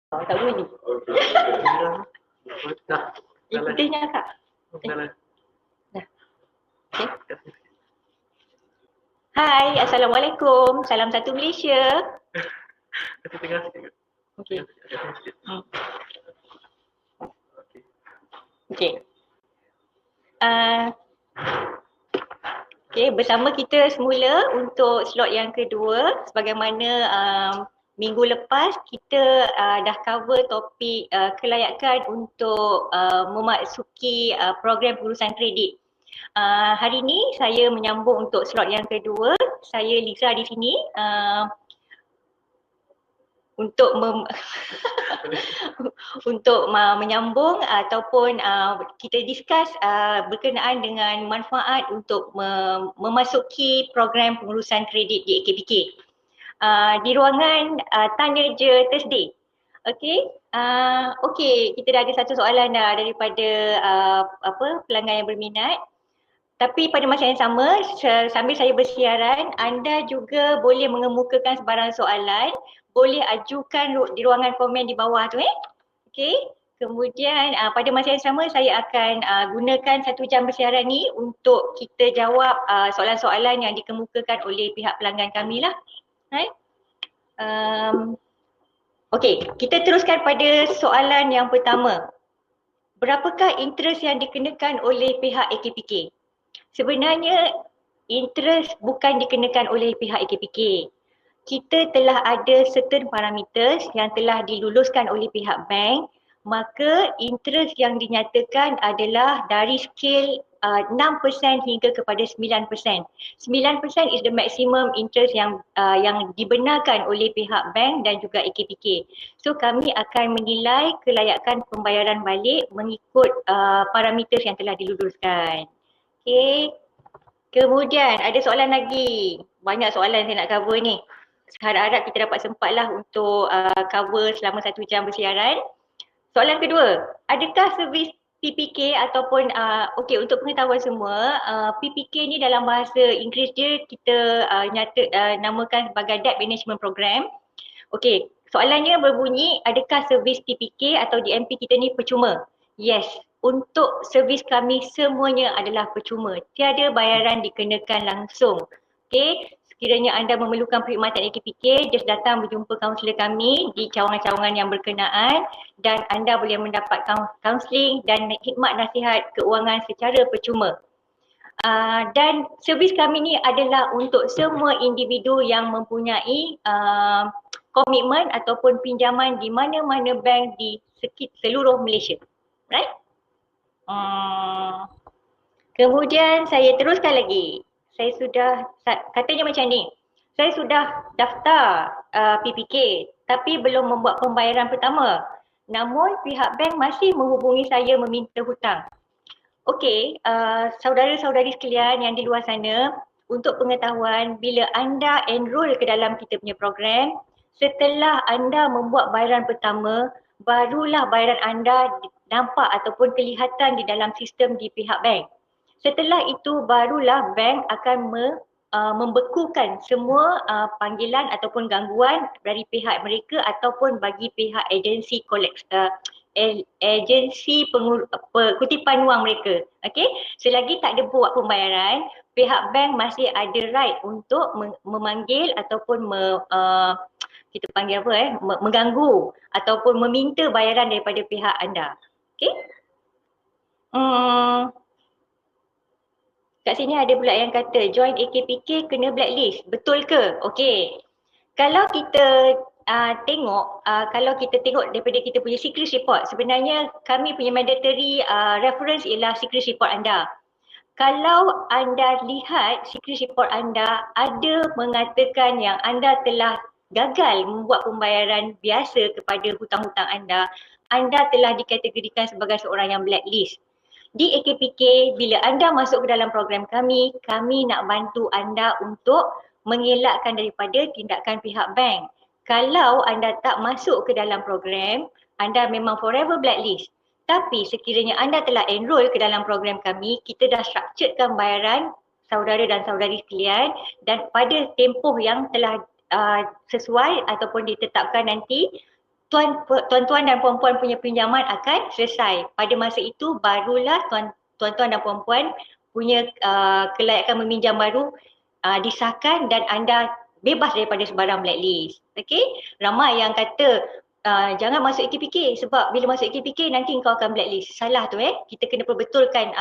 Tak bunyi. Dah. Putihnya Kak. Dah. Okay. Hai, Assalamualaikum. Salam satu Malaysia. Kita tengah sikit. Okey. Okey. Okey, bersama kita semula untuk slot yang kedua. Sebagaimana minggu lepas kita dah cover topik kelayakan untuk memasuki program pengurusan kredit. Hari ini saya menyambung untuk slot yang kedua. Saya Liza di sini untuk untuk menyambung ataupun kita discuss berkenaan dengan manfaat untuk memasuki program pengurusan kredit di AKPK. Di ruangan Tanya Je Thursday. Okey, kita dah ada satu soalan dah daripada pelanggan yang berminat. Tapi pada masa yang sama, sambil saya bersiaran, anda juga boleh mengemukakan sebarang soalan, boleh ajukan di ruangan komen di bawah tu Okey. Kemudian pada masa yang sama saya akan gunakan 1 jam bersiaran ni untuk kita jawab soalan-soalan yang dikemukakan oleh pihak pelanggan kami lah. Right? Okey, kita teruskan pada soalan yang pertama. Berapakah interest yang dikenakan oleh pihak AKPK? Sebenarnya interest bukan dikenakan oleh pihak AKPK. Kita telah ada certain parameters yang telah diluluskan oleh pihak bank, maka interest yang dinyatakan adalah dari skil 6% hingga kepada 9%. 9% is the maximum interest yang dibenarkan oleh pihak bank dan juga AKPK. So kami akan menilai kelayakan pembayaran balik mengikut parameters yang telah diluluskan. Okey. Kemudian ada soalan lagi. Banyak soalan saya nak cover ni. Harap-harap kita dapat sempatlah untuk cover selama 1 jam bersiaran. Soalan kedua, adakah servis PPK ataupun untuk pengetahuan semua, PPK ni dalam bahasa Inggeris dia kita namakan sebagai Debt Management Program. Okey, soalannya berbunyi, adakah servis PPK atau DMP kita ni percuma? Yes, untuk servis kami semuanya adalah percuma. Tiada bayaran dikenakan langsung. Okey, sekiranya anda memerlukan perkhidmatan AKPK, just datang berjumpa kaunselor kami di cawangan-cawangan yang berkenaan dan anda boleh mendapat kaunseling dan khidmat nasihat keuangan secara percuma. Dan servis kami ni adalah untuk semua individu yang mempunyai komitmen ataupun pinjaman di mana-mana bank di seluruh Malaysia. Right? Kemudian saya teruskan lagi. Saya sudah, katanya macam ni. Saya sudah daftar PPK tapi belum membuat pembayaran pertama. Namun pihak bank masih menghubungi saya meminta hutang. Okey, saudara-saudari sekalian yang di luar sana, untuk pengetahuan, bila anda enroll ke dalam kita punya program, setelah anda membuat bayaran pertama, barulah bayaran anda nampak ataupun kelihatan di dalam sistem di pihak bank. Setelah itu, barulah bank akan membekukan semua panggilan ataupun gangguan dari pihak mereka ataupun bagi pihak agensi kutipan wang mereka. Okey, selagi tak ada buat pembayaran, pihak bank masih ada right untuk memanggil ataupun kita panggil mengganggu ataupun meminta bayaran daripada pihak anda. Okey. Kat sini ada pula yang kata join AKPK kena blacklist. Betul ke? Okey. Kalau kita kalau kita tengok daripada kita punya secret report, sebenarnya kami punya mandatory reference ialah secret report anda. Kalau anda lihat secret report anda ada mengatakan yang anda telah gagal membuat pembayaran biasa kepada hutang-hutang anda telah dikategorikan sebagai seorang yang blacklist. Di AKPK, bila anda masuk ke dalam program kami nak bantu anda untuk mengelakkan daripada tindakan pihak bank. Kalau anda tak masuk ke dalam program, anda memang forever blacklist. Tapi sekiranya anda telah enroll ke dalam program kami, kita dah structurekan bayaran saudara dan saudari sekalian dan pada tempoh yang telah sesuai ataupun ditetapkan nanti, tuan-tuan dan puan-puan punya pinjaman akan selesai. Pada masa itu barulah tuan-tuan dan puan-puan punya kelayakan meminjam baru disahkan dan anda bebas daripada sebarang blacklist. Okey? Ramai yang kata jangan masuk AKPK sebab bila masuk AKPK nanti kau akan blacklist. Salah tu Kita kena perbetulkan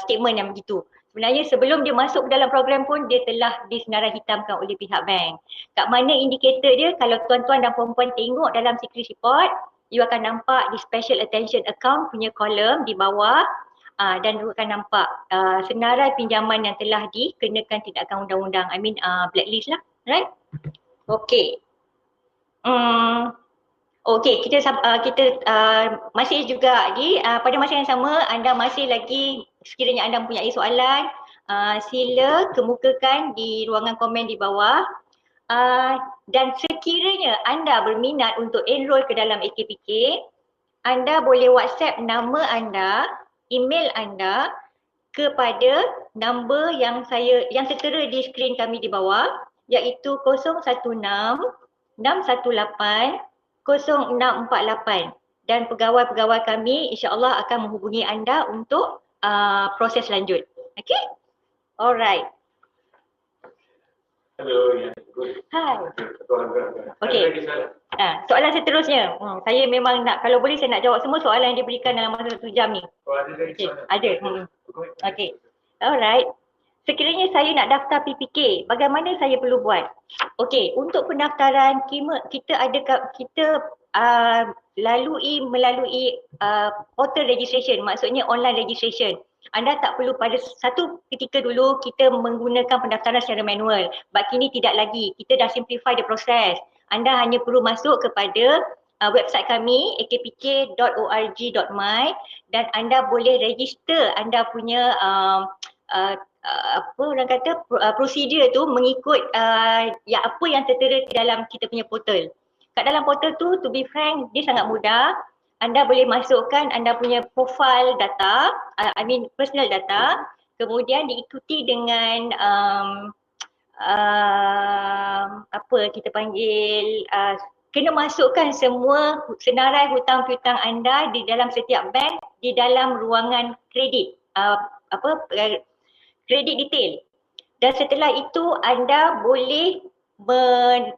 statement yang begitu. Sebenarnya sebelum dia masuk ke dalam program pun dia telah disenarai hitamkan oleh pihak bank. Kat mana indikator dia, kalau tuan-tuan dan puan-puan tengok dalam security report, you akan nampak di special attention account punya kolom di bawah dan you akan nampak senarai pinjaman yang telah dikenakan tindakan undang-undang, blacklist lah, right? Okay. Okey, kita masih juga pada masa yang sama anda masih lagi sekiranya anda mempunyai soalan sila kemukakan di ruangan komen di bawah dan sekiranya anda berminat untuk enroll ke dalam AKPK, anda boleh WhatsApp nama anda, email anda kepada nombor yang tertera di skrin kami di bawah, iaitu 016 618 0648 dan pegawai-pegawai kami insya-Allah akan menghubungi anda untuk proses lanjut. Okey? Alright. Hello, ya. Hai. Okey. Soalan seterusnya. Saya memang nak, kalau boleh saya nak jawab semua soalan yang diberikan dalam masa 1 jam ni. Okay. Ada. Okey. Alright. Sekiranya saya nak daftar PPK, bagaimana saya perlu buat? Okey, untuk pendaftaran kita melalui portal registration, maksudnya online registration. Anda tak perlu pada satu ketika dulu kita menggunakan pendaftaran secara manual. But kini tidak lagi. Kita dah simplify the process. Anda hanya perlu masuk kepada website kami akpk.org.my dan anda boleh register anda punya prosedur tu mengikut apa yang tertera di dalam kita punya portal. Kat dalam portal tu, to be frank, dia sangat mudah. Anda boleh masukkan anda punya profile data, personal data, kemudian diikuti dengan kena masukkan semua senarai hutang piutang anda di dalam setiap bank di dalam ruangan kredit. Kredit detail. Dan setelah itu anda boleh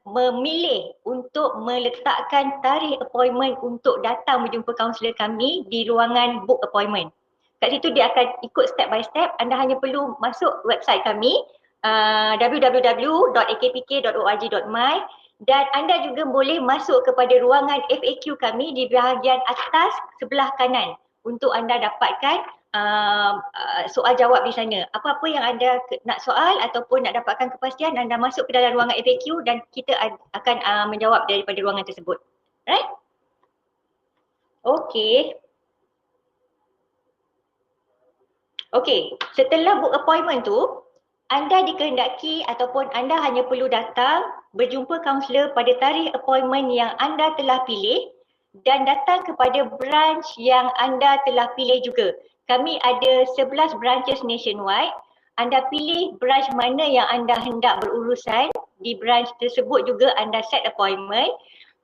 memilih untuk meletakkan tarikh appointment untuk datang menjumpa kaunselor kami di ruangan book appointment. Kat situ dia akan ikut step by step. Anda hanya perlu masuk website kami www.akpk.org.my dan anda juga boleh masuk kepada ruangan FAQ kami di bahagian atas sebelah kanan untuk anda dapatkan soal jawab di sana. Apa-apa yang anda nak soal ataupun nak dapatkan kepastian, anda masuk ke dalam ruangan FAQ dan kita akan menjawab daripada ruangan tersebut. Right? Okey. Okey, setelah book appointment tu, anda dikehendaki ataupun anda hanya perlu datang berjumpa kaunselor pada tarikh appointment yang anda telah pilih dan datang kepada branch yang anda telah pilih juga. Kami ada 11 branches nationwide. Anda pilih branch mana yang anda hendak berurusan, di branch tersebut juga anda set appointment.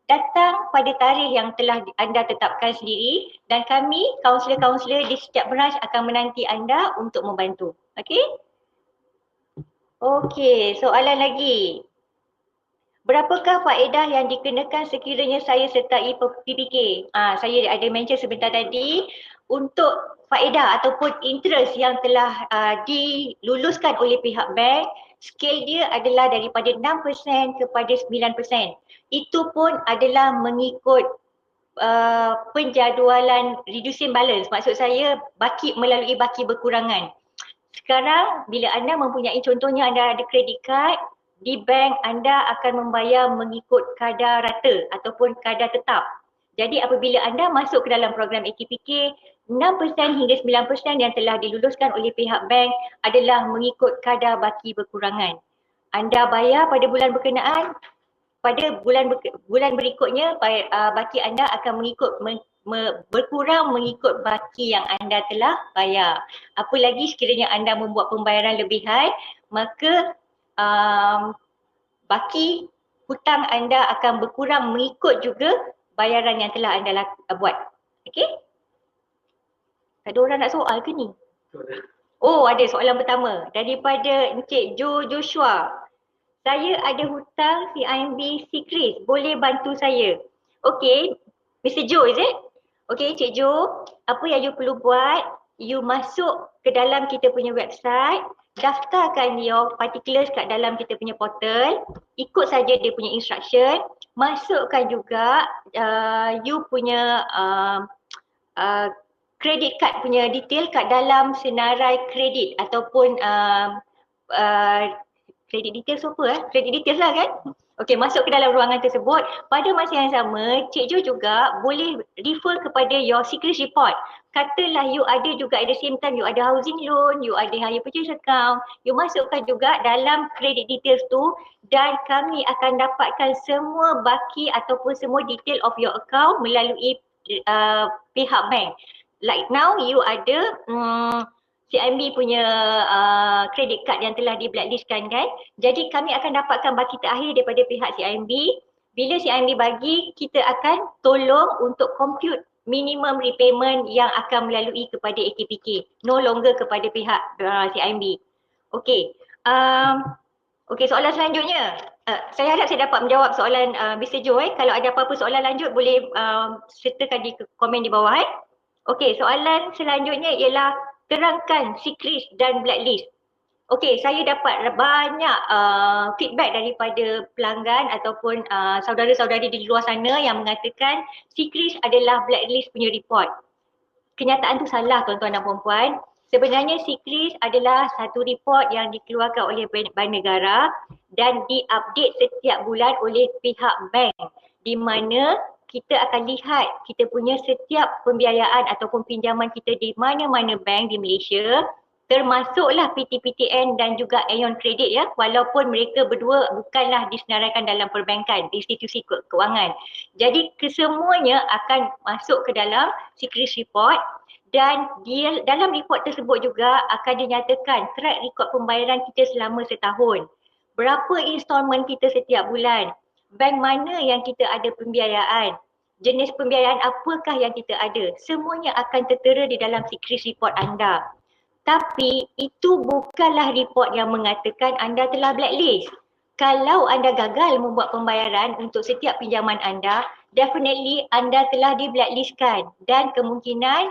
Datang pada tarikh yang telah anda tetapkan sendiri dan kami, kaunselor-kaunselor di setiap branch akan menanti anda untuk membantu. Okey? Okey, soalan lagi. Berapakah faedah yang dikenakan sekiranya saya sertai PPK? Saya ada mention sebentar tadi, untuk faedah ataupun interest yang telah diluluskan oleh pihak bank, scale dia adalah daripada 6% kepada 9%. Itu pun adalah mengikut penjadualan reducing balance. Maksud saya melalui baki berkurangan. Sekarang bila anda mempunyai, contohnya anda ada credit card, di bank anda akan membayar mengikut kadar rata ataupun kadar tetap. Jadi apabila anda masuk ke dalam program AKPK, 6% hingga 9% yang telah diluluskan oleh pihak bank adalah mengikut kadar baki berkurangan. Anda bayar pada bulan berkenaan, pada bulan berikutnya baki anda akan berkurang mengikut baki yang anda telah bayar. Apa lagi sekiranya anda membuat pembayaran lebihan, maka baki hutang anda akan berkurang mengikut juga bayaran yang telah anda buat. Okey? Tak ada orang nak soal ke ni? Oh, ada soalan pertama daripada Encik Joshua. Saya ada hutang CIMB Secret, boleh bantu saya? Okey, Mr. Joe is it? Okey, Cik Joe, apa yang you perlu buat, you masuk ke dalam kita punya website, daftarkan your particulars kat dalam kita punya portal, ikut saja dia punya instruction, masukkan juga you punya credit card punya detail kat dalam senarai kredit ataupun credit details apa credit details lah kan. Okey, masuk ke dalam ruangan tersebut. Pada masa yang sama, Cik Jo juga boleh refer kepada your secret report. Katalah you ada juga at the same time, you ada housing loan, you ada hire purchase account, you masukkan juga dalam credit details tu dan kami akan dapatkan semua baki ataupun semua detail of your account melalui pihak bank. Like now, you ada CIMB punya credit card yang telah di blacklistkan kan. Jadi kami akan dapatkan baki terakhir daripada pihak CIMB. Bila CIMB bagi, kita akan tolong untuk compute minimum repayment yang akan melalui kepada AKPK. No longer kepada pihak CIMB. Okey. Okey, soalan selanjutnya. Saya harap saya dapat menjawab soalan Mr. Joe. Kalau ada apa-apa soalan lanjut boleh sertakan di komen di bawah. Okey, soalan selanjutnya ialah terangkan secret dan blacklist. Okey, saya dapat banyak feedback daripada pelanggan ataupun saudara-saudari di luar sana yang mengatakan secret adalah blacklist punya report. Kenyataan tu salah tuan-tuan dan puan-puan. Sebenarnya secret adalah satu report yang dikeluarkan oleh bank negara dan diupdate setiap bulan oleh pihak bank di mana kita akan lihat kita punya setiap pembiayaan ataupun pinjaman kita di mana-mana bank di Malaysia, termasuklah PT-PTN dan juga Aeon Credit ya, walaupun mereka berdua bukanlah disenaraikan dalam perbankan, institusi keuangan. Jadi kesemuanya akan masuk ke dalam secret report dan dalam report tersebut juga akan dinyatakan track record pembayaran kita selama setahun. Berapa installment kita setiap bulan, bank mana yang kita ada pembiayaan, jenis pembiayaan apakah yang kita ada, semuanya akan tertera di dalam secret report anda. Tapi itu bukanlah report yang mengatakan anda telah blacklist. Kalau anda gagal membuat pembayaran untuk setiap pinjaman anda, definitely anda telah di blacklistkan dan kemungkinan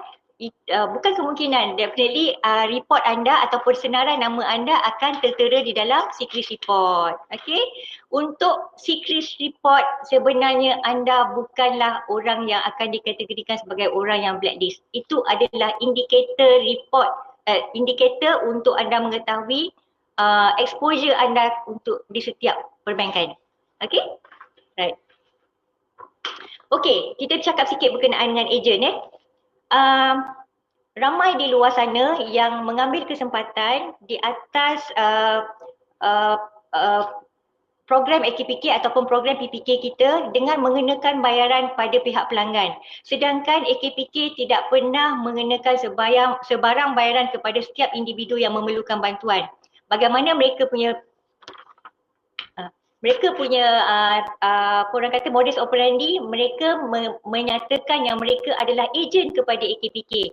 bukan kemungkinan, definitely report anda ataupun senarai nama anda akan tertera di dalam secret report. Okay? Untuk secret report sebenarnya anda bukanlah orang yang akan dikategorikan sebagai orang yang blacklist. Itu adalah indikator report, indikator untuk anda mengetahui exposure anda untuk di setiap perbankan. Okay? Right. Okay, kita cakap sikit berkenaan dengan ejen ramai di luar sana yang mengambil kesempatan di atas program AKPK ataupun program PPK kita dengan mengenakan bayaran pada pihak pelanggan. Sedangkan AKPK tidak pernah mengenakan sebarang bayaran kepada setiap individu yang memerlukan bantuan. Bagaimana mereka punya orang kata modus operandi, mereka menyatakan yang mereka adalah ejen kepada AKPK.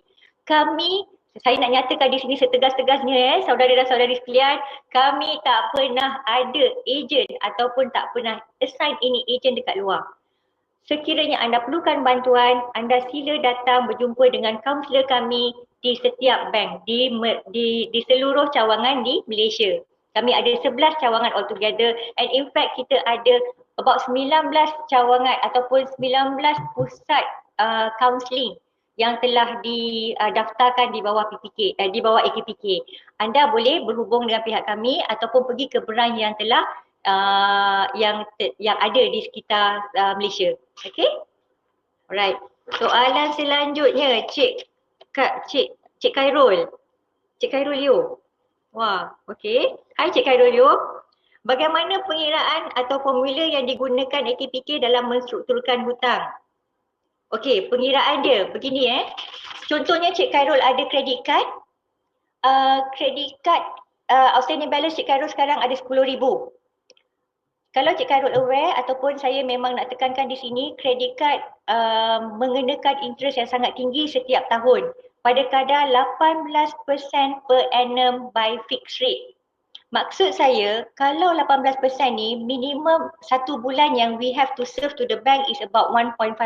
Saya nak nyatakan di sini setegas-tegasnya saudara dan saudari sekalian, kami tak pernah ada ejen ataupun tak pernah assign ini ejen dekat luar. Sekiranya anda perlukan bantuan, anda sila datang berjumpa dengan kaunselor kami di setiap bank, di seluruh cawangan di Malaysia. Kami ada 11 cawangan altogether and in fact kita ada about 19 cawangan ataupun 19 pusat counselling yang telah didaftarkan di bawah PPK, di bawah AKPK. Anda boleh berhubung dengan pihak kami ataupun pergi ke branch yang telah yang ada di sekitar Malaysia. Okay? Alright. Soalan selanjutnya Cik Khairul. Cik Khairul Yo. Wah, okay. Hai Cik Khairul Yo. Bagaimana pengiraan atau formula yang digunakan AKPK dalam menstrukturkan hutang? Okey, pengiraan dia begini Contohnya Cik Khairul ada credit card. Credit card outstanding balance Cik Khairul sekarang ada 10,000. Kalau Cik Khairul aware ataupun saya memang nak tekankan di sini, credit card mengenakan interest yang sangat tinggi setiap tahun pada kadar 18% per annum by fixed rate. Maksud saya, kalau 18% ni minimum satu bulan yang we have to serve to the bank is about 1.5%.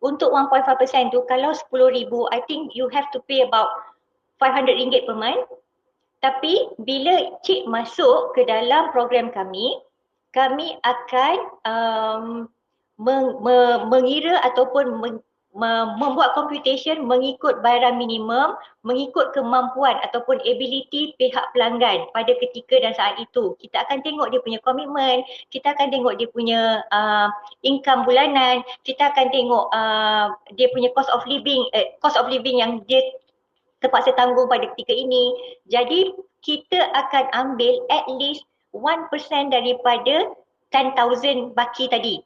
Untuk 1.5% tu kalau 10,000, I think you have to pay about RM500 per month. Tapi bila cik masuk ke dalam program kami, kami akan mengira ataupun membuat computation mengikut bayaran minimum, mengikut kemampuan ataupun ability pihak pelanggan pada ketika dan saat itu. Kita akan tengok dia punya komitmen, kita akan tengok dia punya income bulanan, kita akan tengok dia punya cost of living yang dia terpaksa tanggung pada ketika ini. Jadi kita akan ambil at least 1% daripada 10,000 baki tadi.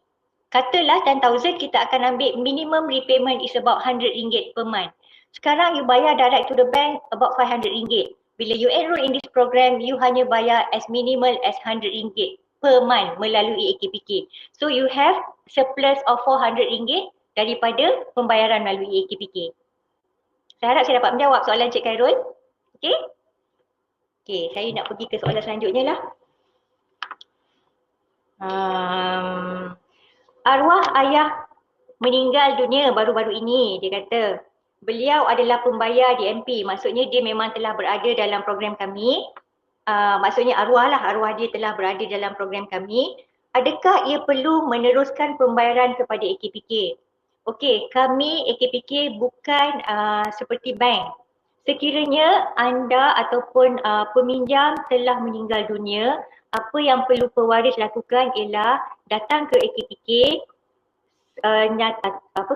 Katalah 10,000 kita akan ambil minimum repayment is about RM100 per month. Sekarang you bayar direct to the bank about RM500. Bila you enroll in this program, you hanya bayar as minimal as RM100 per month melalui AKPK. So you have surplus of RM400 daripada pembayaran melalui AKPK. Saya harap saya dapat menjawab soalan Cik Khairul. Okey? Okey, saya nak pergi ke soalan selanjutnya lah. Arwah ayah meninggal dunia baru-baru ini, dia kata. Beliau adalah pembayar DMP, maksudnya dia memang telah berada dalam program kami. Maksudnya arwah dia telah berada dalam program kami. Adakah ia perlu meneruskan pembayaran kepada AKPK? Okey, kami AKPK bukan seperti bank. Sekiranya anda ataupun peminjam telah meninggal dunia, apa yang perlu pewaris lakukan ialah datang ke AKPK,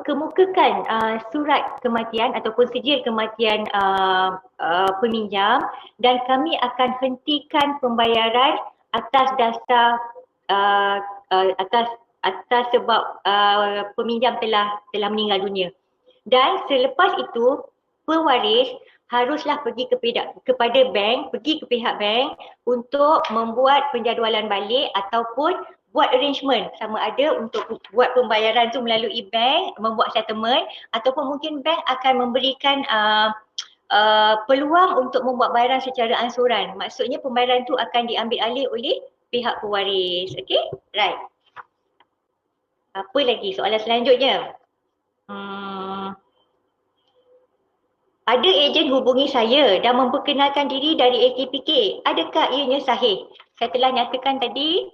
kemukakan surat kematian ataupun sijil kematian peminjam, dan kami akan hentikan pembayaran atas dasar atas sebab peminjam telah meninggal dunia. Dan selepas itu pewaris haruslah pergi kepada bank, pergi ke pihak bank untuk membuat penjadualan balik ataupun buat arrangement, sama ada untuk buat pembayaran tu melalui bank, membuat settlement, ataupun mungkin bank akan memberikan peluang untuk membuat bayaran secara ansuran. Maksudnya pembayaran tu akan diambil alih oleh pihak pewaris. Okay? Right. Apa lagi soalan selanjutnya? Ada ejen hubungi saya dan memperkenalkan diri dari AKPK. Adakah ianya sahih? Saya telah nyatakan tadi,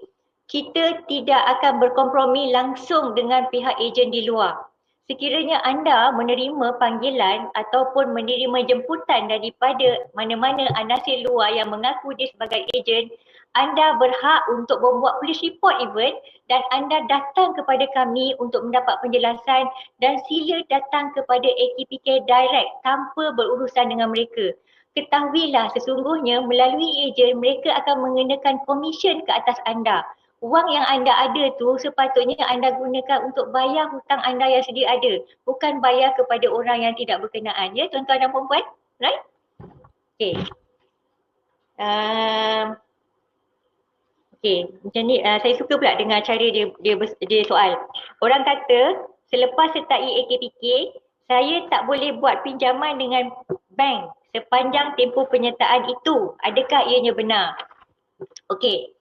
kita tidak akan berkompromi langsung dengan pihak ejen di luar. Sekiranya anda menerima panggilan ataupun menerima jemputan daripada mana-mana anasir luar yang mengaku dia sebagai ejen, anda berhak untuk membuat police report even, dan anda datang kepada kami untuk mendapat penjelasan, dan sila datang kepada AKPK direct tanpa berurusan dengan mereka. Ketahuilah sesungguhnya melalui ejen mereka akan mengenakan komisen ke atas anda. Wang yang anda ada tu sepatutnya anda gunakan untuk bayar hutang anda yang sedia ada, bukan bayar kepada orang yang tidak berkenaan, ya tuan-tuan dan puan-puan, right? Okay. Okay, macam ni saya suka pula dengar cara dia soal. Orang kata selepas sertai AKPK, saya tak boleh buat pinjaman dengan bank sepanjang tempoh penyertaan itu. Adakah ianya benar? Okey.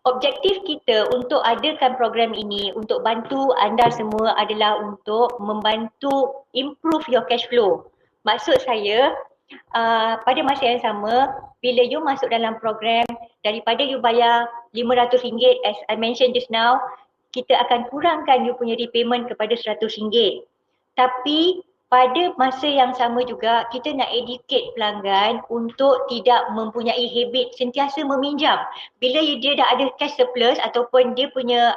Objektif kita untuk adakan program ini untuk bantu anda semua adalah untuk membantu improve your cash flow. Maksud saya, pada masa yang sama, bila you masuk dalam program, daripada you bayar RM500 as I mentioned just now, kita akan kurangkan you punya repayment kepada RM100. Tapi pada masa yang sama juga, kita nak educate pelanggan untuk tidak mempunyai habit sentiasa meminjam. Bila dia dah ada cash surplus ataupun dia punya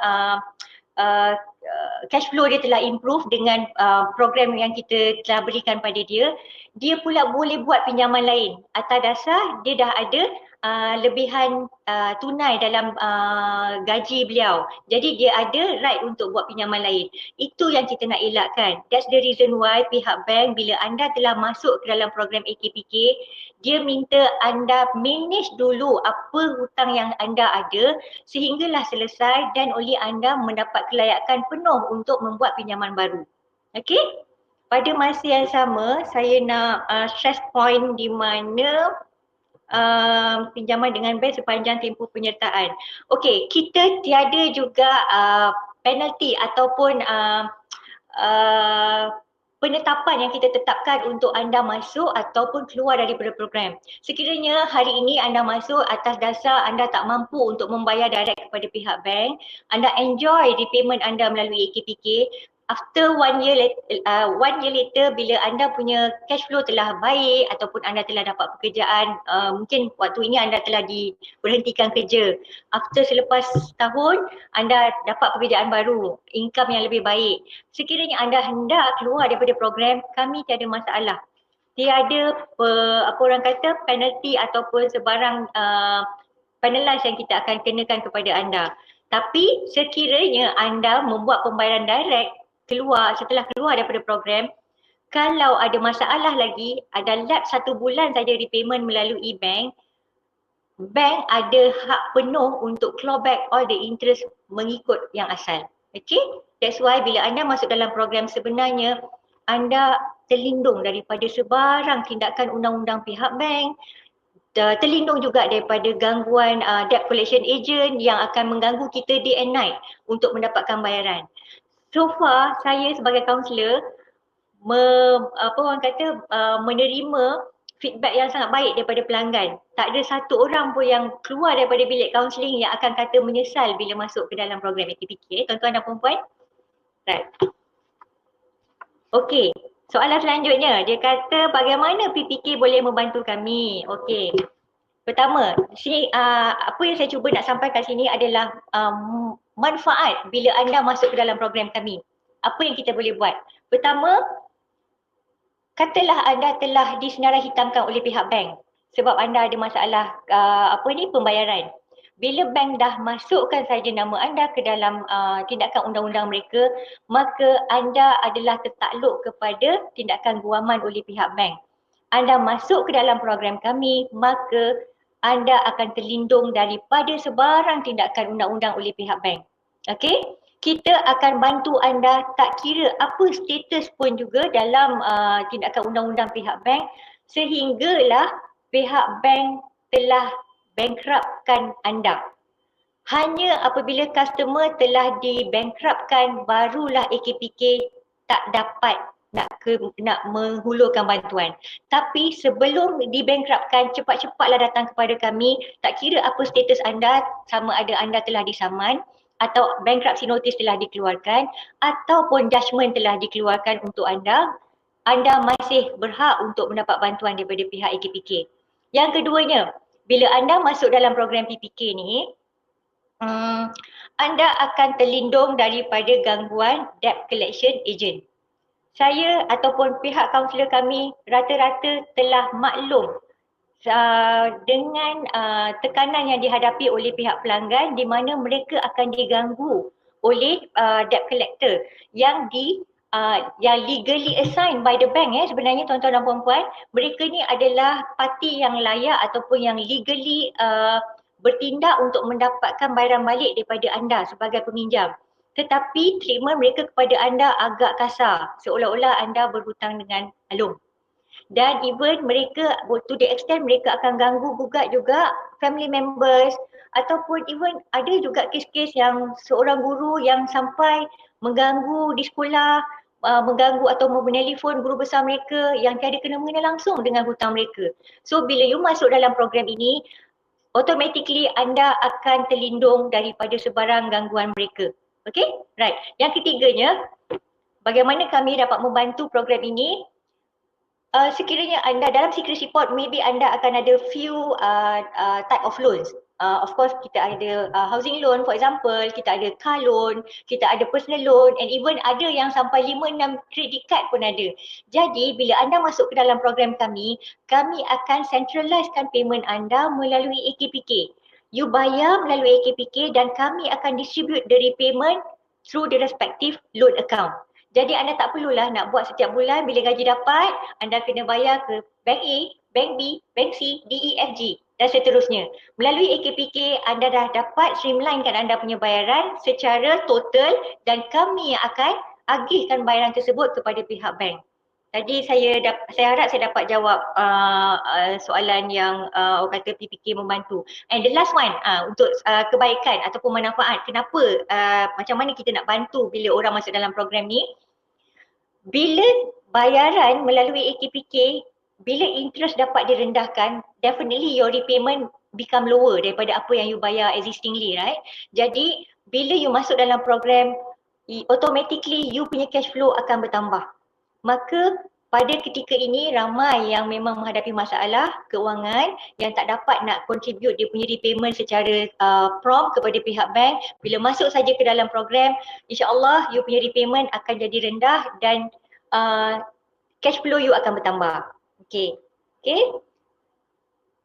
cash flow dia telah improve dengan program yang kita telah berikan pada dia, dia pula boleh buat pinjaman lain atas dasar dia dah ada lebihan tunai dalam gaji beliau. Jadi dia ada right untuk buat pinjaman lain. Itu yang kita nak elakkan. That's the reason why pihak bank bila anda telah masuk ke dalam program AKPK, dia minta anda manage dulu apa hutang yang anda ada sehinggalah selesai dan oleh anda mendapat kelayakan penuh untuk membuat pinjaman baru. Okey? Pada masa yang sama, saya nak stress point di mana pinjaman dengan bank sepanjang tempoh penyertaan. Okey, kita tiada juga penalty ataupun penetapan yang kita tetapkan untuk anda masuk ataupun keluar daripada program. Sekiranya hari ini anda masuk atas dasar anda tak mampu untuk membayar direct kepada pihak bank, anda enjoy repayment anda melalui AKPK, after 1 year later bila anda punya cash flow telah baik ataupun anda telah dapat pekerjaan, mungkin waktu ini anda telah diberhentikan kerja, after selepas tahun anda dapat pekerjaan baru, income yang lebih baik, sekiranya anda hendak keluar daripada program, kami tiada masalah. Tiada apa orang kata penalty ataupun sebarang penalise yang kita akan kenakan kepada anda. Tapi sekiranya anda membuat pembayaran direct setelah keluar daripada program, kalau ada masalah lagi, ada lap 1 bulan saja repayment melalui bank, bank ada hak penuh untuk claw back all the interest mengikut yang asal. Okay? That's why bila anda masuk dalam program sebenarnya, anda terlindung daripada sebarang tindakan undang-undang pihak bank, terlindung juga daripada gangguan debt collection agent yang akan mengganggu kita day and night untuk mendapatkan bayaran. So far, saya sebagai kaunselor menerima feedback yang sangat baik daripada pelanggan. Tak ada satu orang pun yang keluar daripada bilik kaunseling yang akan kata menyesal bila masuk ke dalam program AKPK. Tuan-tuan dan puan-puan. Right. Okey, soalan selanjutnya. Dia kata bagaimana PPK boleh membantu kami? Okey. Pertama, sini apa yang saya cuba nak sampaikan sini adalah manfaat bila anda masuk ke dalam program kami. Apa yang kita boleh buat? Pertama, katalah anda telah disenarai hitamkan oleh pihak bank sebab anda ada masalah pembayaran. Bila bank dah masukkan saja nama anda ke dalam tindakan undang-undang mereka, maka anda adalah tertakluk kepada tindakan guaman oleh pihak bank. Anda masuk ke dalam program kami, maka anda akan terlindung daripada sebarang tindakan undang-undang oleh pihak bank. Okey? Kita akan bantu anda tak kira apa status pun juga dalam tindakan undang-undang pihak bank sehinggalah pihak bank telah bankruptkan anda. Hanya apabila customer telah dibankruptkan barulah AKPK tak dapat nak menghulurkan bantuan. Tapi sebelum dibankruptkan, cepat-cepatlah datang kepada kami. Tak kira apa status anda, sama ada anda telah disaman atau bankruptcy notice telah dikeluarkan ataupun judgement telah dikeluarkan untuk anda, anda masih berhak untuk mendapat bantuan daripada pihak AKPK. Yang keduanya, bila anda masuk dalam program PPK ni, anda akan terlindung daripada gangguan debt collection agent. Saya ataupun pihak kaunselor kami rata-rata telah maklum dengan tekanan yang dihadapi oleh pihak pelanggan di mana mereka akan diganggu oleh debt collector yang legally assigned by the bank sebenarnya tuan-tuan dan puan-puan. Mereka ni adalah parti yang layak ataupun yang legally bertindak untuk mendapatkan bayaran balik daripada anda sebagai peminjam. Tetapi treatment mereka kepada anda agak kasar, seolah-olah anda berhutang dengan alung. Dan even mereka, to the extent mereka akan ganggu gugat juga family members ataupun even ada juga kes-kes yang seorang guru yang sampai mengganggu di sekolah, mengganggu atau menelefon guru besar mereka yang tiada kena mengena langsung dengan hutang mereka. So bila you masuk dalam program ini, automatically anda akan terlindung daripada sebarang gangguan mereka. Okay, right. Yang ketiganya, bagaimana kami dapat membantu program ini? Sekiranya anda dalam secrecy report, maybe anda akan ada few type of loans. Of course kita ada housing loan for example, kita ada car loan, kita ada personal loan and even ada yang sampai 5-6 credit card pun ada. Jadi bila anda masuk ke dalam program kami akan centralizekan payment anda melalui AKPK. You bayar melalui AKPK dan kami akan distribute the repayment through the respective loan account. Jadi anda tak perlulah nak buat setiap bulan bila gaji dapat, anda kena bayar ke bank A, bank B, bank C, D, E, F, G dan seterusnya. Melalui AKPK anda dah dapat streamlinekan anda punya bayaran secara total dan kami akan agihkan bayaran tersebut kepada pihak bank. Tadi saya harap saya dapat jawab soalan yang orang kata PPK membantu. And the last one untuk kebaikan ataupun manfaat. Kenapa macam mana kita nak bantu bila orang masuk dalam program ni? Bila bayaran melalui AKPK, bila interest dapat direndahkan, definitely your repayment become lower daripada apa yang you bayar existingly, right? Jadi bila you masuk dalam program, automatically you punya cash flow akan bertambah. Maka pada ketika ini ramai yang memang menghadapi masalah keuangan yang tak dapat nak contribute dia punya repayment secara prompt kepada pihak bank. Bila masuk saja ke dalam program, insya-Allah you punya repayment akan jadi rendah dan cash flow you akan bertambah. Okey.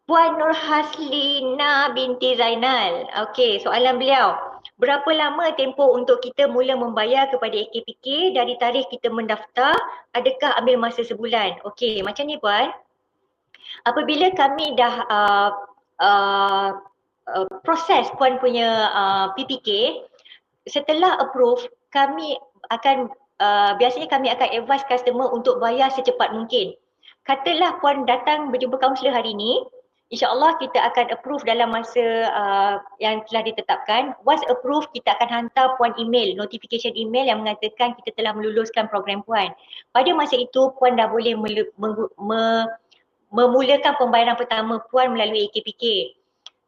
Puan Nur Haslina binti Zainal. Okey, soalan beliau. Berapa lama tempoh untuk kita mula membayar kepada AKPK dari tarikh kita mendaftar? Adakah ambil masa sebulan? Okey, macam ni puan. Apabila kami dah proses puan punya PPK, setelah approve, kami akan biasanya kami akan advise customer untuk bayar secepat mungkin. Katalah puan datang berjumpa kaunselor hari ini, insya-Allah kita akan approve dalam masa yang telah ditetapkan. Once approve, kita akan hantar puan email, notification email yang mengatakan kita telah meluluskan program puan. Pada masa itu, puan dah boleh memulakan pembayaran pertama puan melalui AKPK.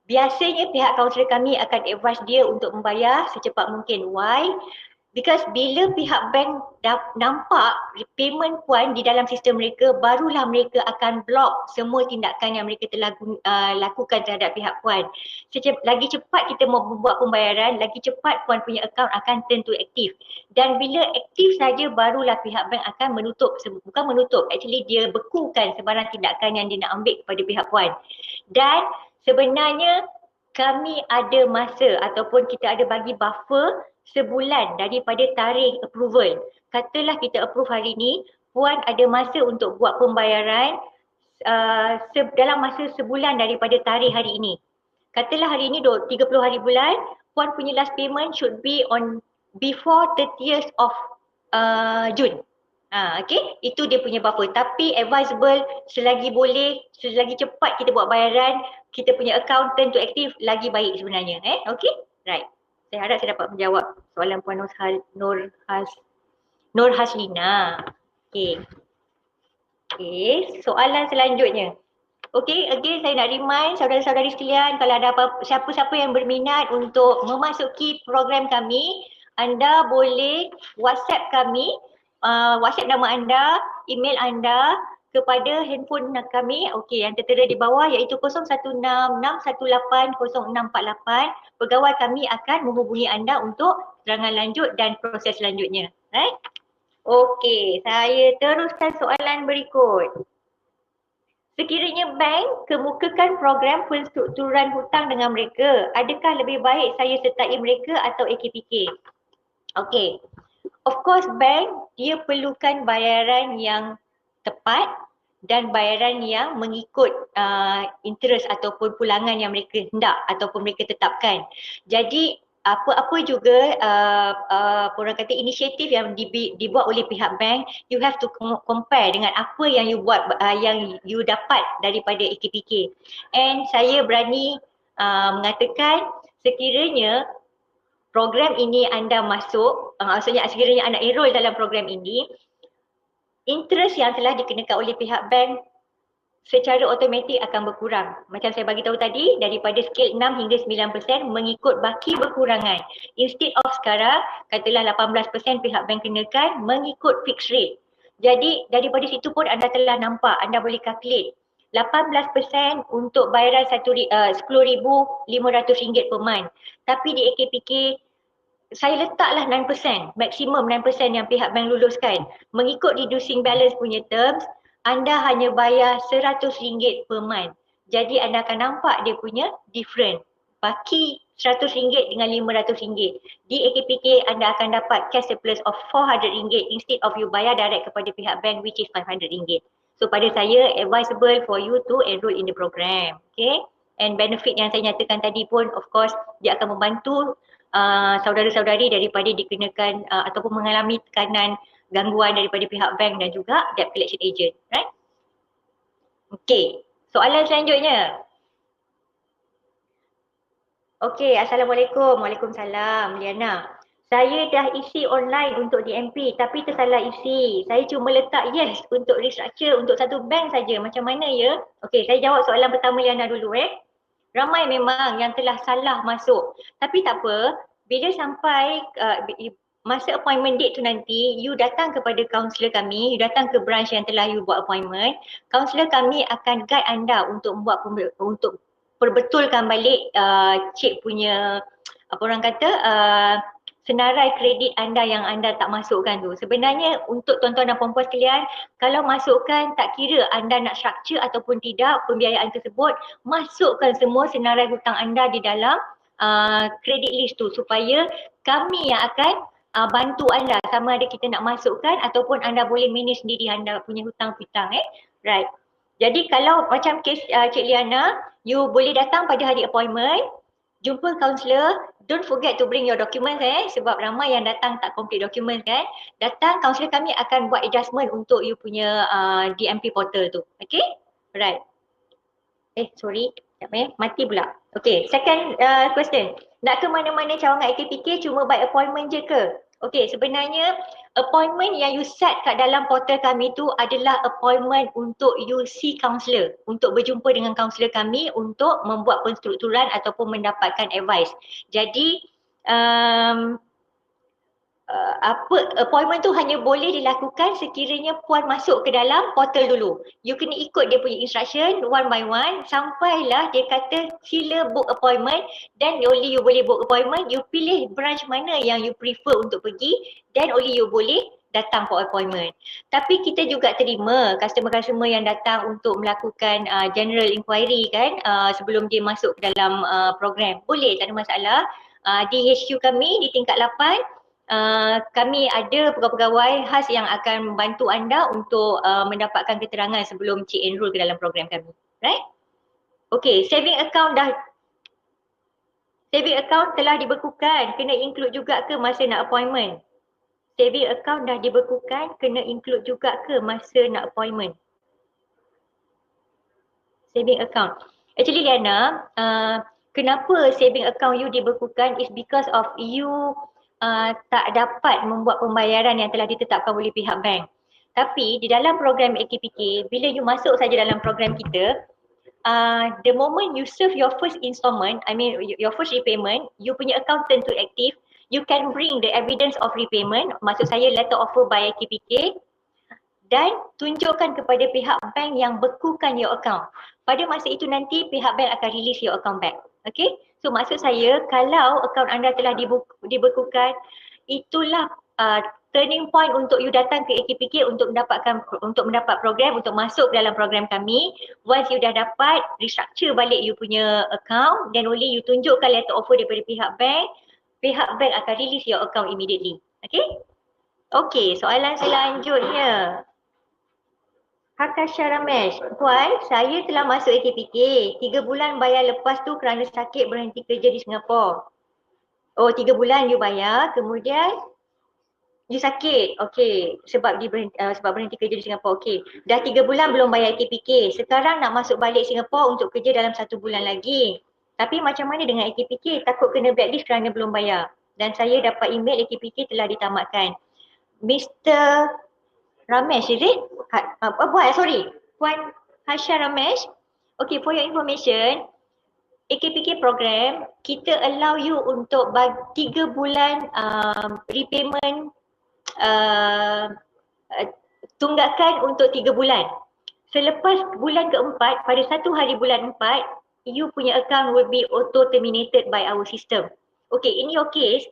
Biasanya pihak kaunselor kami akan advise dia untuk membayar secepat mungkin. Why? Because bila pihak bank dah nampak payment puan di dalam sistem mereka, barulah mereka akan block semua tindakan yang mereka telah lakukan terhadap pihak puan. Lagi cepat kita membuat pembayaran, lagi cepat puan punya account akan turn to active. Dan bila aktif saja, barulah pihak bank akan menutup, bukan menutup, actually dia bekukan sebarang tindakan yang dia nak ambil kepada pihak puan. Dan sebenarnya kami ada masa ataupun kita ada bagi buffer sebulan daripada tarikh approval. Katalah kita approve hari ni, puan ada masa untuk buat pembayaran dalam masa sebulan daripada tarikh hari ini. Katalah hari ini 30 hari bulan, puan punya last payment should be on before 30th of June. Okay, itu dia punya buffer. Tapi advisable selagi boleh, selagi cepat kita buat bayaran, kita punya account turn to active, lagi baik sebenarnya. Okay, right. Saya harap saya dapat menjawab soalan Puan Nur Haslina. Okay, soalan selanjutnya. Okay, again saya nak remind saudara-saudari sekalian, kalau ada siapa-siapa yang berminat untuk memasuki program kami, anda boleh WhatsApp kami, WhatsApp nama anda, email anda kepada handphone kami, yang tertera di bawah, iaitu 0166180648. Pegawai kami akan menghubungi anda untuk terangan lanjut dan proses selanjutnya. Right? Okey, saya teruskan soalan berikut. Sekiranya bank kemukakan program penstrukturan hutang dengan mereka, adakah lebih baik saya sertai mereka atau AKPK? Okey. Of course bank dia perlukan bayaran yang tepat dan bayaran yang mengikut interest ataupun pulangan yang mereka hendak ataupun mereka tetapkan. Jadi apa-apa juga orang kata inisiatif yang dibuat oleh pihak bank, you have to compare dengan apa yang you buat, yang you dapat daripada AKPK. And saya berani mengatakan sekiranya program ini anda masuk, maksudnya sekiranya anda enroll dalam program ini, interest yang telah dikenakan oleh pihak bank secara automatik akan berkurang. Macam saya bagi tahu tadi, daripada skil 6 hingga 9% mengikut baki berkurangan. Instead of sekarang, katalah 18% pihak bank kenakan mengikut fixed rate. Jadi daripada situ pun anda telah nampak, anda boleh calculate 18% untuk bayaran RM10,500 per month. Tapi di AKPK saya letaklah 9%, maksimum 9% yang pihak bank luluskan. Mengikut reducing balance punya terms, anda hanya bayar RM100 per month. Jadi anda akan nampak dia punya different. Baki RM100 dengan RM500. Di AKPK anda akan dapat cash surplus of RM400 instead of you bayar direct kepada pihak bank which is RM500. So pada saya advisable for you to enroll in the program. Okay? And benefit yang saya nyatakan tadi pun of course dia akan membantu saudara-saudari daripada dikenakan ataupun mengalami tekanan gangguan daripada pihak bank dan juga debt collection agent, right? Okey, soalan selanjutnya. Okey, Assalamualaikum. Waalaikumsalam, Liana. Saya dah isi online untuk DMP tapi tersalah isi. Saya cuma letak yes untuk restructure untuk satu bank saja. Macam mana ya? Okey, saya jawab soalan pertama Liana dulu Ramai memang yang telah salah masuk. Tapi tak apa, bila sampai masa appointment date tu nanti, you datang kepada kaunselor kami, you datang ke branch yang telah you buat appointment, kaunselor kami akan guide anda untuk untuk perbetulkan balik cik punya apa orang kata senarai kredit anda yang anda tak masukkan tu. Sebenarnya untuk tuan-tuan dan puan-puan sekalian, kalau masukkan tak kira anda nak structure ataupun tidak pembiayaan tersebut, masukkan semua senarai hutang anda di dalam credit list tu supaya kami yang akan bantu anda sama ada kita nak masukkan ataupun anda boleh manage sendiri anda punya hutang-hutang Right. Jadi kalau macam kes Cik Liana, you boleh datang pada hari appointment, jumpa kaunselor, don't forget to bring your documents sebab ramai yang datang tak complete documents kan. Datang, kaunselor kami akan buat adjustment untuk you punya DMP portal tu. Okay? Right. Sorry. Mati pula. Okay, second question. Nak ke mana-mana cawangan AKPK cuma by appointment je ke? Okay, sebenarnya appointment yang you set kat dalam portal kami tu adalah appointment untuk you see counselor. Untuk berjumpa dengan counselor kami untuk membuat penstrukturan ataupun mendapatkan advice. Jadi, appointment tu hanya boleh dilakukan sekiranya puan masuk ke dalam portal dulu. You kena ikut dia punya instruction one by one sampailah dia kata sila book appointment, then only you boleh book appointment. You pilih branch mana yang you prefer untuk pergi, then only you boleh datang for appointment. Tapi kita juga terima customer-customer yang datang untuk melakukan general inquiry kan sebelum dia masuk ke dalam program. Boleh, tak ada masalah. Di HQ kami di tingkat 8 kami ada pegawai-pegawai khas yang akan membantu anda untuk mendapatkan keterangan sebelum cik enroll ke dalam program kami. Right? Okay, saving account telah dibekukan, kena include juga ke masa nak appointment? Saving account dah dibekukan, kena include juga ke masa nak appointment? Saving account. Actually Liana, kenapa saving account you dibekukan is because of you tak dapat membuat pembayaran yang telah ditetapkan oleh pihak bank. Tapi di dalam program AKPK, bila you masuk saja dalam program kita, the moment you serve your first installment, your first repayment, you punya account turn to active, you can bring the evidence of repayment, maksud saya letter offer by AKPK, dan tunjukkan kepada pihak bank yang bekukan your account. Pada masa itu nanti pihak bank akan release your account back. Okay? So maksud saya kalau akaun anda telah dibekukan, itulah turning point untuk you datang ke AKPK untuk mendapat program, untuk masuk dalam program kami. Once you dah dapat restructure balik you punya account, then only you tunjukkan letter offer daripada pihak bank akan release your account immediately. Okay? Okay, soalan selanjutnya. Hakasha Ramesh, Puan, saya telah masuk AKPK. 3 bulan bayar lepas tu kerana sakit berhenti kerja di Singapura. Oh, 3 bulan you bayar, kemudian you sakit. Okay, sebab berhenti kerja di Singapura. Okay, dah 3 bulan belum bayar AKPK. Sekarang nak masuk balik Singapura untuk kerja dalam 1 bulan lagi. Tapi macam mana dengan AKPK? Takut kena blacklist kerana belum bayar. Dan saya dapat email AKPK telah ditamatkan. Mr. Ramesh, is it? Puan Hasha Ramesh. Okay, for your information, AKPK program, kita allow you untuk 3 bulan repayment tunggakan untuk 3 bulan. Selepas bulan keempat, pada satu hari bulan 4, you punya account will be auto terminated by our system. Okay, in your case,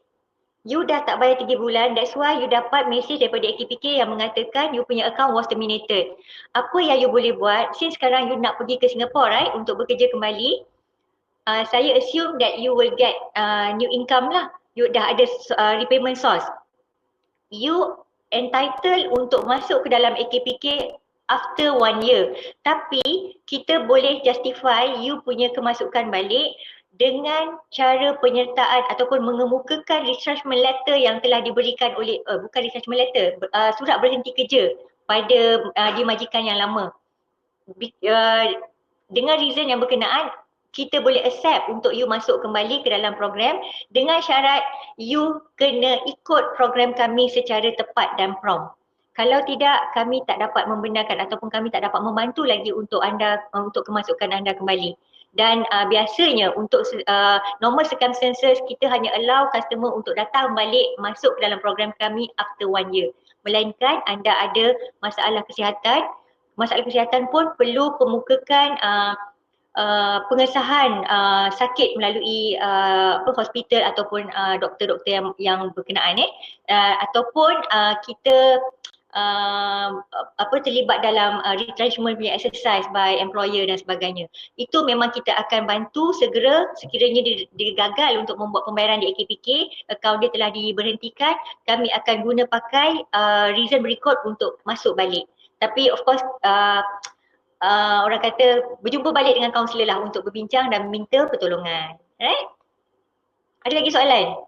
you dah tak bayar 3 bulan, that's why you dapat message daripada AKPK yang mengatakan you punya account was terminated. Apa yang you boleh buat, since sekarang you nak pergi ke Singapore, right, untuk bekerja kembali, saya assume that you will get new income lah. You dah ada repayment source. You entitled untuk masuk ke dalam AKPK after 1 year. Tapi kita boleh justify you punya kemasukan balik dengan cara penyertaan ataupun mengemukakan retrenchment letter yang telah diberikan oleh, bukan retrenchment letter, surat berhenti kerja pada di majikan yang lama. Dengan reason yang berkenaan, kita boleh accept untuk you masuk kembali ke dalam program dengan syarat you kena ikut program kami secara tepat dan prompt. Kalau tidak, kami tak dapat membenarkan ataupun kami tak dapat membantu lagi untuk anda, untuk kemasukan anda kembali. Dan biasanya untuk normal circumstances, kita hanya allow customer untuk datang balik masuk ke dalam program kami after 1 year. Melainkan anda ada masalah kesihatan pun perlu kemukakan pengesahan sakit melalui hospital ataupun doktor-doktor yang berkenaan ataupun kita terlibat dalam retrenchment punya exercise by employer dan sebagainya. Itu memang kita akan bantu segera sekiranya dia gagal untuk membuat pembayaran di AKPK, akaun dia telah diberhentikan, kami akan guna pakai reason berikut untuk masuk balik. Tapi of course orang kata berjumpa balik dengan kaunselor lah untuk berbincang dan minta pertolongan. Right? Ada lagi soalan?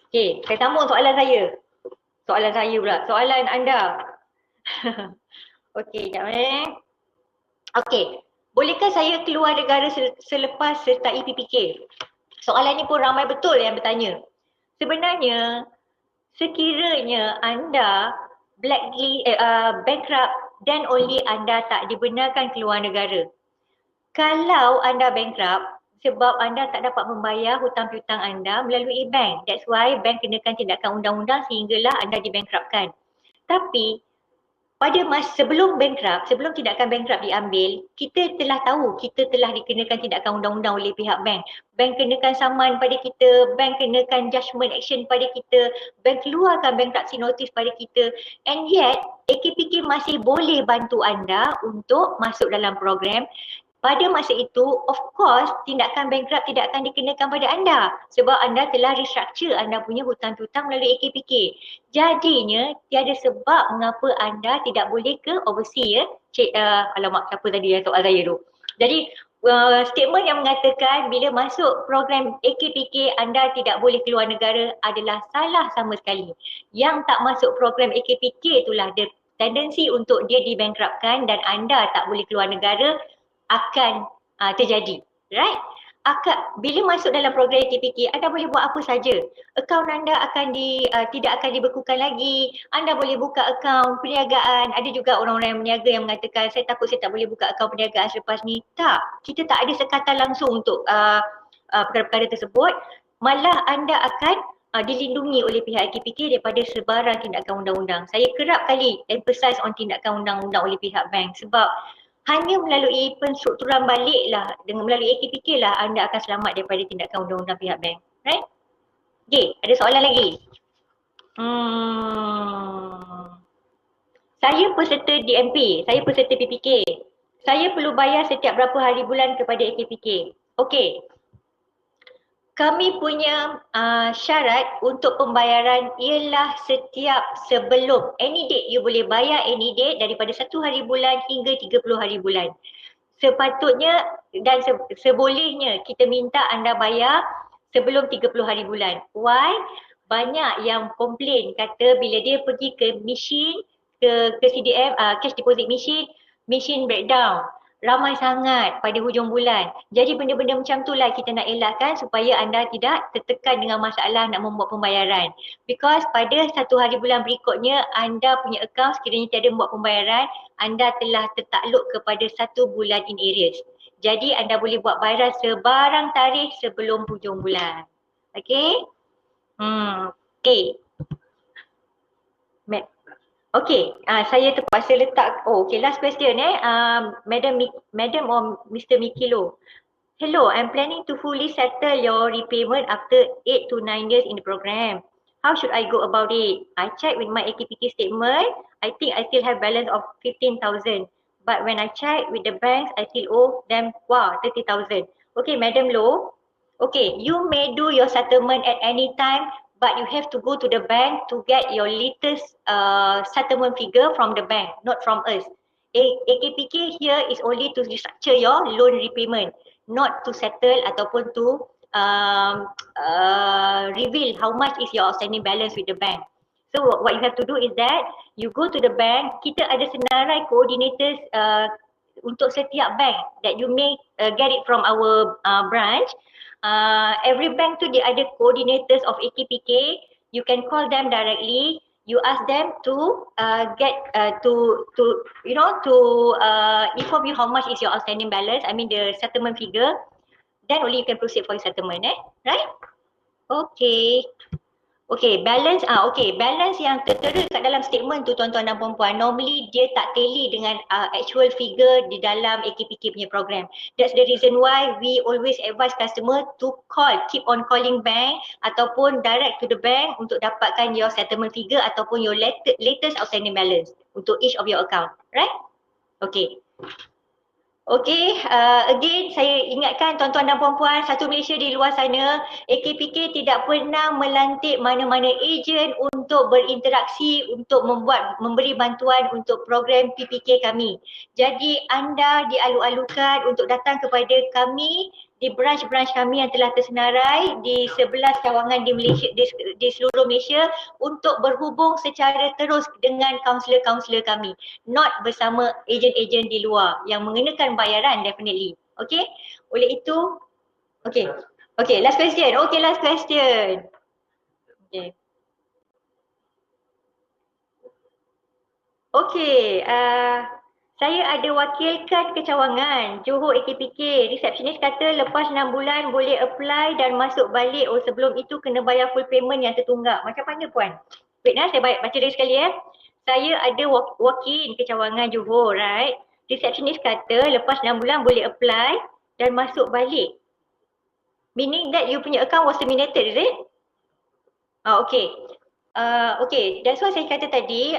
Okay, saya sambung soalan saya. Soalan saya pula. Soalan anda. Okay, sekejap Okay, bolehkah saya keluar negara selepas sertai PPK? Soalan ni pun ramai betul yang bertanya. Sebenarnya, sekiranya anda bankrupt dan only anda tak dibenarkan keluar negara. Kalau anda bankrupt sebab anda tak dapat membayar hutang piutang anda melalui bank. That's why bank kenakan tindakan undang-undang sehinggalah anda dibankruptkan. Tapi pada masa sebelum tindakan bankrupt diambil, kita telah tahu kita telah dikenakan tindakan undang-undang oleh pihak bank. Bank kenakan saman pada kita, bank kenakan judgment action pada kita, bank keluarkan bankruptcy notice pada kita, and yet AKPK masih boleh bantu anda untuk masuk dalam program. Pada masa itu, of course, tindakan bankrupt tidak akan dikenakan pada anda sebab anda telah restructure anda punya hutang-hutang melalui AKPK. Jadinya, tiada sebab mengapa anda tidak boleh ke overseas alamak, siapa tadi yang soal saya tu. Jadi, statement yang mengatakan bila masuk program AKPK anda tidak boleh keluar negara adalah salah sama sekali. Yang tak masuk program AKPK itulah ada tendensi untuk dia dibankruptkan dan anda tak boleh keluar negara akan terjadi, right? Bila masuk dalam program AKPK, anda boleh buat apa saja. Akaun anda tidak akan dibekukan lagi. Anda boleh buka akaun perniagaan. Ada juga orang-orang yang berniaga yang mengatakan, saya takut saya tak boleh buka akaun perniagaan selepas ni. Tak, kita tak ada sekatan langsung untuk perkara-perkara tersebut. Malah anda akan dilindungi oleh pihak AKPK daripada sebarang tindakan undang-undang. Saya kerap kali emphasize on tindakan undang-undang oleh pihak bank sebab hanya melalui penstrukturan balik lah, dengan melalui AKPK lah anda akan selamat daripada tindakan undang-undang pihak bank. Right? Okay, ada soalan lagi? Saya peserta DMP, saya peserta PPK. Saya perlu bayar setiap berapa hari bulan kepada AKPK. Okay. Kami punya syarat untuk pembayaran ialah setiap sebelum. Any date you boleh bayar any date daripada 1 hari bulan hingga 30 hari bulan. Sepatutnya dan sebolehnya kita minta anda bayar sebelum 30 hari bulan. Why? Banyak yang komplain kata bila dia pergi ke machine, ke CDM, cash deposit machine breakdown. Ramai sangat pada hujung bulan. Jadi benda-benda macam tu lah kita nak elakkan supaya anda tidak tertekan dengan masalah nak membuat pembayaran. Because pada 1 hari bulan berikutnya anda punya akaun sekiranya tiada membuat pembayaran, anda telah tertakluk kepada 1 bulan in arrears. Jadi anda boleh buat bayaran sebarang tarikh sebelum hujung bulan. Okay? Okay. Okay, saya terpaksa letak. Oh, okay, last question Madam or Mr. Mikilo. Hello, I'm planning to fully settle your repayment after 8 to 9 years in the program. How should I go about it? I checked with my AKPK statement. I think I still have balance of 15,000. But when I check with the banks, I still owe them, wow, 30,000. Okay, Madam Low. Okay, you may do your settlement at any time, but you have to go to the bank to get your latest settlement figure from the bank, not from us. AKPK here is only to restructure your loan repayment, not to settle ataupun to reveal how much is your outstanding balance with the bank. So what you have to do is that you go to the bank, kita ada senarai coordinators untuk setiap bank that you may get it from our branch. Every bank tu dia ada coordinators of AKPK. You can call them directly. You ask them to get to inform you how much is your outstanding balance. I mean the settlement figure. Then only you can proceed for your settlement, right? Okay. Okay, balance yang tertera kat dalam statement tu tuan-tuan dan puan-puan, normally dia tak tally dengan actual figure di dalam AKPK punya program. That's the reason why we always advise customer to keep on calling bank ataupun direct to the bank untuk dapatkan your settlement figure ataupun your latest outstanding balance untuk each of your account, right? Okay. Okay, again saya ingatkan tuan-tuan dan puan-puan satu Malaysia di luar sana, AKPK tidak pernah melantik mana-mana ejen untuk berinteraksi untuk memberi bantuan untuk program PPK kami. Jadi anda dialu-alukan untuk datang kepada kami di branch-branch kami yang telah tersenarai di 11 cawangan di Malaysia, di seluruh Malaysia untuk berhubung secara terus dengan kaunselor-kaunselor kami, not bersama ejen-ejen di luar yang mengenakan bayaran definitely. Okay, oleh itu okay, last question. Okay, saya ada wakilkan ke Cawangan, Johor AKPK. Resepsionis kata lepas 6 bulan boleh apply dan masuk balik. Oh, sebelum itu kena bayar full payment yang tertunggak. Macam mana puan? Wait saya baca dari sekali Saya ada wakil ke Cawangan, Johor, right? Resepsionis kata lepas 6 bulan boleh apply dan masuk balik. Meaning that you punya account was terminated, is it? Okay. Okay, that's why saya kata tadi,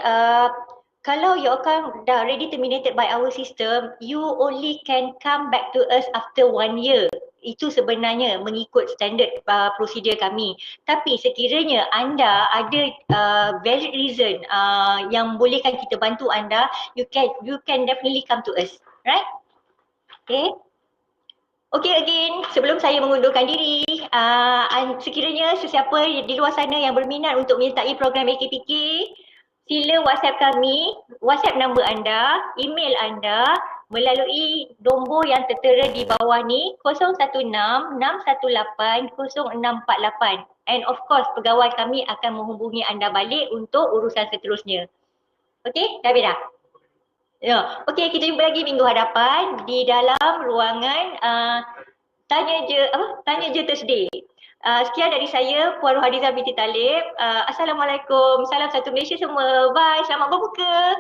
kalau your account dah already terminated by our system, you only can come back to us after 1 year. Itu sebenarnya mengikut standard prosedur kami. Tapi sekiranya anda ada valid reason yang bolehkan kita bantu anda, you can definitely come to us, right? Okay. Okay, again, sebelum saya mengundurkan diri, sekiranya sesiapa di luar sana yang berminat untuk menyertai program AKPK, sila WhatsApp kami, WhatsApp nombor anda, email anda melalui nombor yang tertera di bawah ni 016-618-0648. And of course, pegawai kami akan menghubungi anda balik untuk urusan seterusnya. Okay, dah habis dah? Ya, okay, kita jumpa lagi minggu hadapan di dalam ruangan Tanya je Thursday. Sekian dari saya, Puan Rohadiza binti Talib. Assalamualaikum. Salam satu Malaysia semua. Bye. Selamat berbuka.